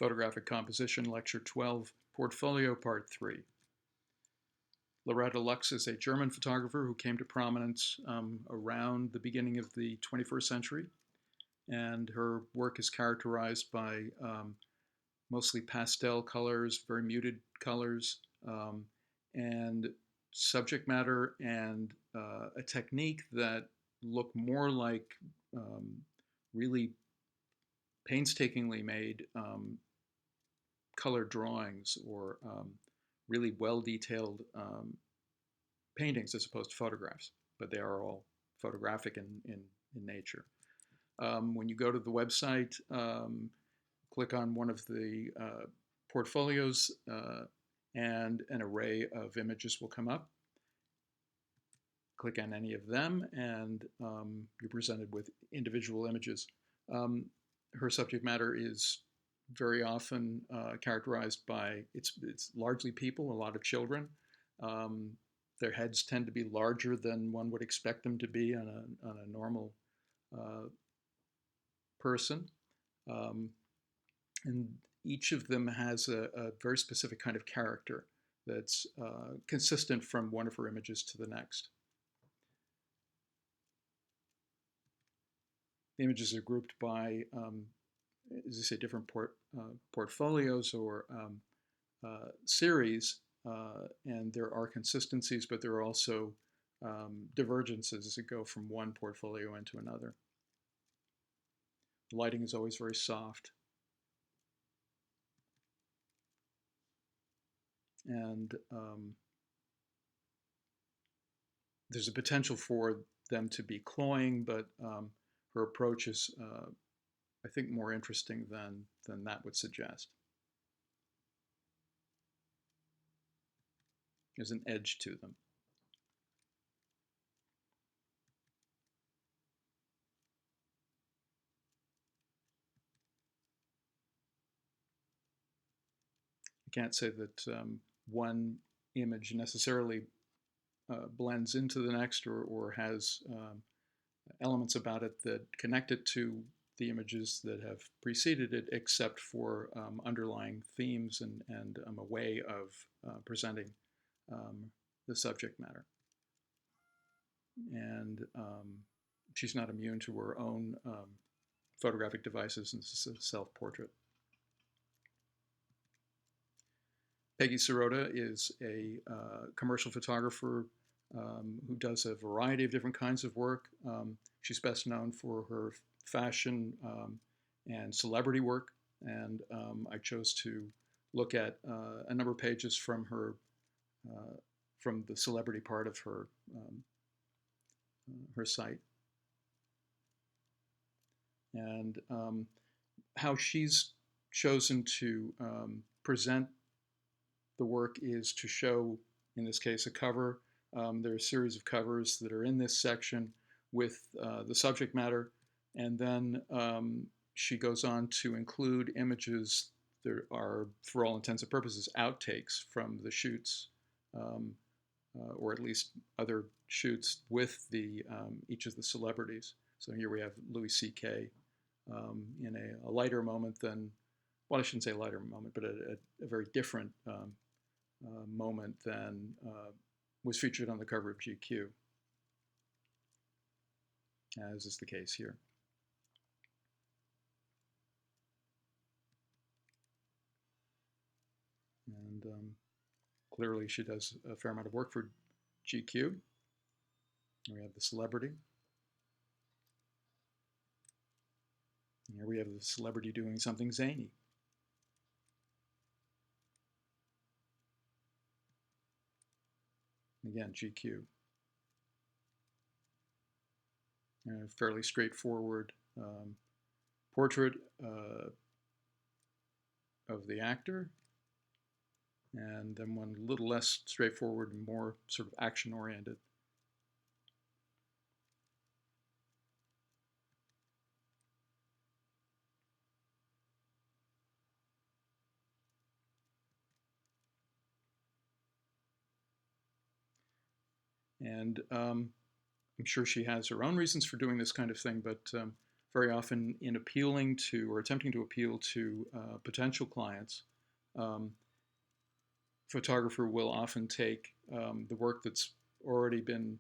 Photographic Composition, Lecture 12, Portfolio, Part 3. Loretta Lux is a German photographer who came to prominence around the beginning of the 21st century, and her work is characterized by mostly pastel colors, very muted colors, and subject matter and a technique that look more like really painstakingly made color drawings or really well-detailed paintings as opposed to photographs, but they are all photographic in nature. When you go to the website, click on one of the portfolios and an array of images will come up. Click on any of them and you're presented with individual images. Her subject matter is very often characterized by, it's largely people, a lot of children. Their heads tend to be larger than one would expect them to be on a normal person. And each of them has a very specific kind of character that's consistent from one of her images to the next. The images are grouped by, as I say, different portfolios or series, and there are consistencies, but there are also divergences as it go from one portfolio into another. The lighting is always very soft. And there's a potential for them to be cloying, but her approach is, I think, more interesting than that would suggest. There's an edge to them. I can't say that one image necessarily blends into the next or has elements about it that connect it to the images that have preceded it, except for underlying themes and a way of presenting the subject matter. And she's not immune to her own photographic devices and self-portrait. Peggy Sirota is a commercial photographer who does a variety of different kinds of work. She's best known for her fashion and celebrity work, and I chose to look at a number of pages from her from the celebrity part of her her site, and how she's chosen to present the work is to show, in this case, a cover. There are a series of covers that are in this section with the subject matter, and then she goes on to include images that are, for all intents and purposes, outtakes from the shoots, or at least other shoots with the each of the celebrities. So here we have Louis C.K. In a lighter moment than, well, I shouldn't say lighter moment, but a very different moment than was featured on the cover of GQ, as is the case here. And clearly she does a fair amount of work for GQ. We have the celebrity. And here we have the celebrity doing something zany. Again, GQ. A fairly straightforward portrait of the actor, and then one a little less straightforward and more sort of action-oriented. And I'm sure she has her own reasons for doing this kind of thing, but very often in appealing to or attempting to appeal to potential clients, photographer will often take the work that's already been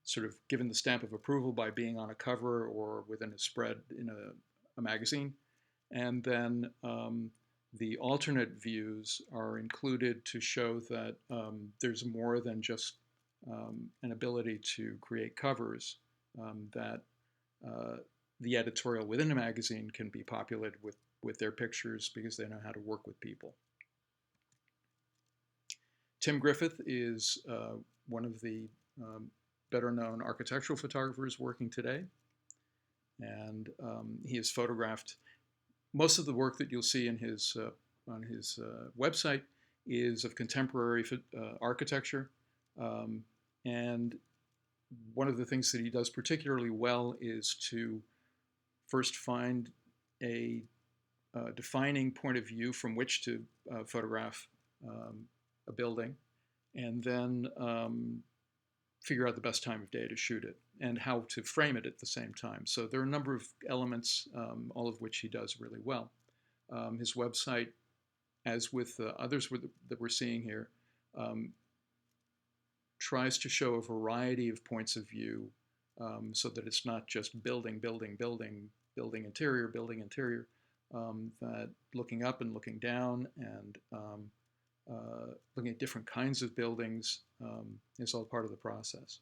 sort of given the stamp of approval by being on a cover or within a spread in a magazine, and then the alternate views are included to show that there's more than just an ability to create covers, that the editorial within a magazine can be populated with their pictures because they know how to work with people. Tim Griffith is one of the better known architectural photographers working today, and he has photographed most of the work that you'll see in his on his website is of contemporary architecture, and one of the things that he does particularly well is to first find a defining point of view from which to photograph a building, and then figure out the best time of day to shoot it and how to frame it at the same time. So there are a number of elements, all of which he does really well. His website, as with others that we're seeing here, tries to show a variety of points of view, so that it's not just building interior, that looking up and looking down and looking at different kinds of buildings is all part of the process.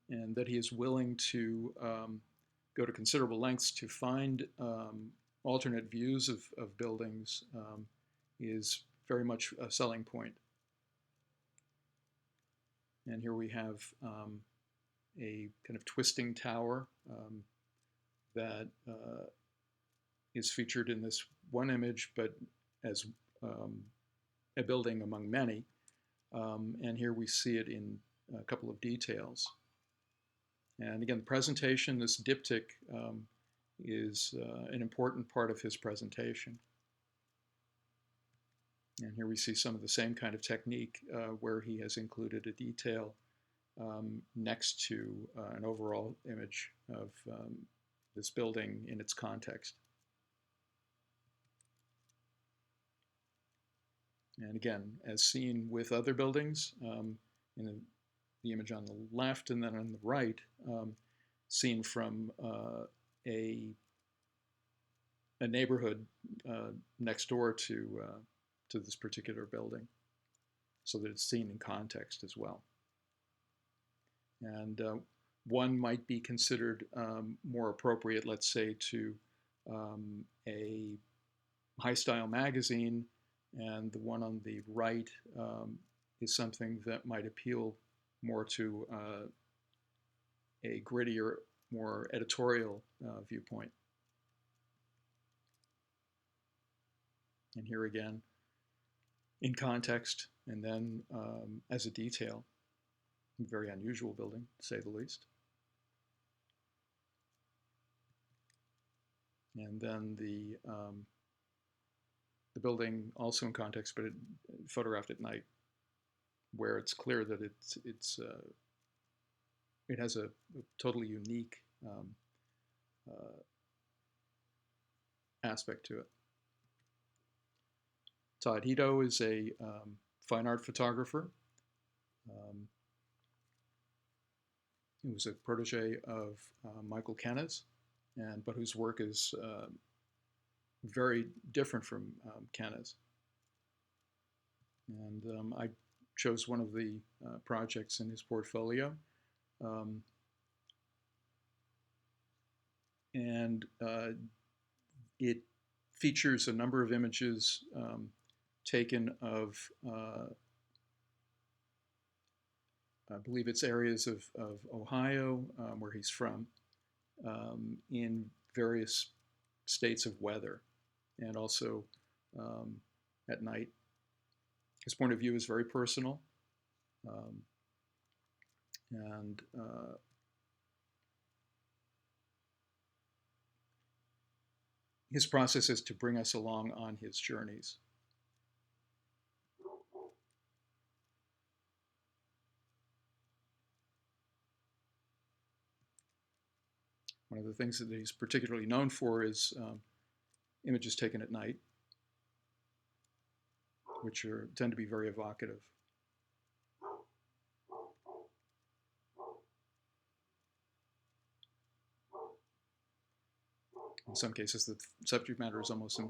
And that he is willing to go to considerable lengths to find alternate views of buildings is very much a selling point. And here we have a kind of twisting tower that is featured in this one image, but as a building among many. And here we see it in a couple of details. And again, the presentation, this diptych, is an important part of his presentation. And here we see some of the same kind of technique where he has included a detail next to an overall image of this building in its context. And again, as seen with other buildings, in the image on the left and then on the right, seen from a neighborhood next door to this particular building, so that it's seen in context as well. And one might be considered more appropriate, let's say, to a high-style magazine, and the one on the right is something that might appeal more to a grittier, more editorial viewpoint. And here again, in context, and then as a detail. A very unusual building, to say the least. And then the building also in context, but photographed at night, where it's clear that it has a totally unique aspect to it. Todd Hito is a fine art photographer. He was a protege of Michael Kenna's, but whose work is very different from Kenna's. And I chose one of the projects in his portfolio. And it features a number of images taken of, I believe it's areas of Ohio, where he's from, in various states of weather, and also at night. His point of view is very personal, and his process is to bring us along on his journeys. One of the things that he's particularly known for is images taken at night, which tend to be very evocative. In some cases, the subject matter is almost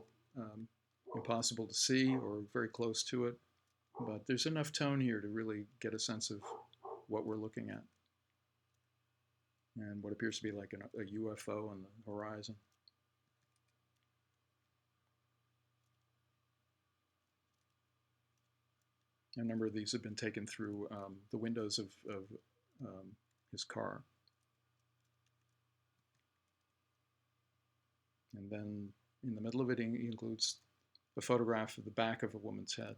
impossible to see or very close to it, but there's enough tone here to really get a sense of what we're looking at and what appears to be like a UFO on the horizon. A number of these have been taken through the windows of his car. And then in the middle of it, he includes a photograph of the back of a woman's head.